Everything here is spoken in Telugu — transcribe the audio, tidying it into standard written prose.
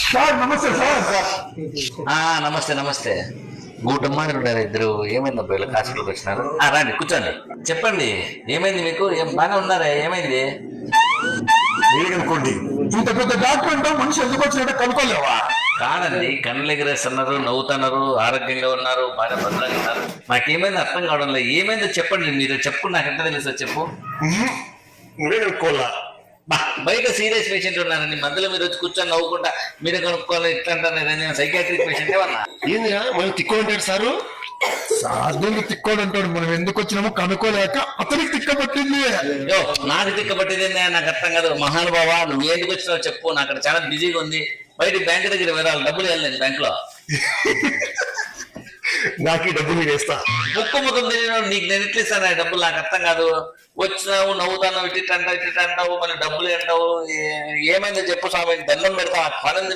సార్ నమస్తే సార్. నమస్తే నమస్తే. గూటమ్మాని ఉన్నారు ఇద్దరు. ఏమైంది అబ్బాయిలు హాస్పిటల్కి వచ్చినారు? రండి కూర్చోండి, చెప్పండి ఏమైంది మీకు? బాగా ఉన్నారా? ఏమైంది? అనుకోండి, ఇంత పెద్ద డాక్టర్ అంటావు, మనిషి ఎందుకు వచ్చినట్టు కనుక్కోలేవా? కాదండి, కళ్ళు ఎగరేస్తున్నారు, నవ్వుతున్నారు, ఆరోగ్యంగా ఉన్నారు, బాగా భద్రంగా ఉన్నారు. నాకేమైంది అర్థం కావడం లేదు. ఏమైందో చెప్పండి, మీరు చెప్పు, నాకు ఎంత తెలుసా చెప్పు. నువ్వే కనుక్కోవాలా? బయట సీరియస్ పేషెంట్ ఉన్నారండి, మధ్యలో మీరు వచ్చి కూర్చొని నవ్వుకుంటా మీరే కనుక్కోవాలి ఇట్లా అంటారు. సైకాట్రిక్ పేషెంట్ ఏమన్నా? ఏందిగా మనం తిక్కోంటాడు సారు? సాధువులు తిక్కోడు అంటాడు. మనం ఎందుకు వచ్చినామో కనుక్కోలేక అతనికి తిక్కబట్టింది. నాకు తిక్కబట్టింది నాకు అర్థం కాదు. మహానుభావ, నువ్వు ఎందుకు వచ్చినావు చెప్పు, నాకు అక్కడ చాలా బిజీగా ఉంది. బయట బ్యాంక్ దగ్గర వెళ్ళాలి, డబ్బులు వెళ్ళలేదు బ్యాంక్ లో. నాకు ఈ డబ్బులు వేస్తా. ముక్కు ముఖం తెలియదు నీకు, నేను ఎట్లా ఇస్తాను డబ్బులు? నాకు అర్థం కాదు. వచ్చినావు, నవ్వుతావు, ఇట్ట అంటావు, మళ్ళీ డబ్బులు అంటావు. ఏమైందో చెప్పు స్వామి, దండం పెడతా, పని ఉంది.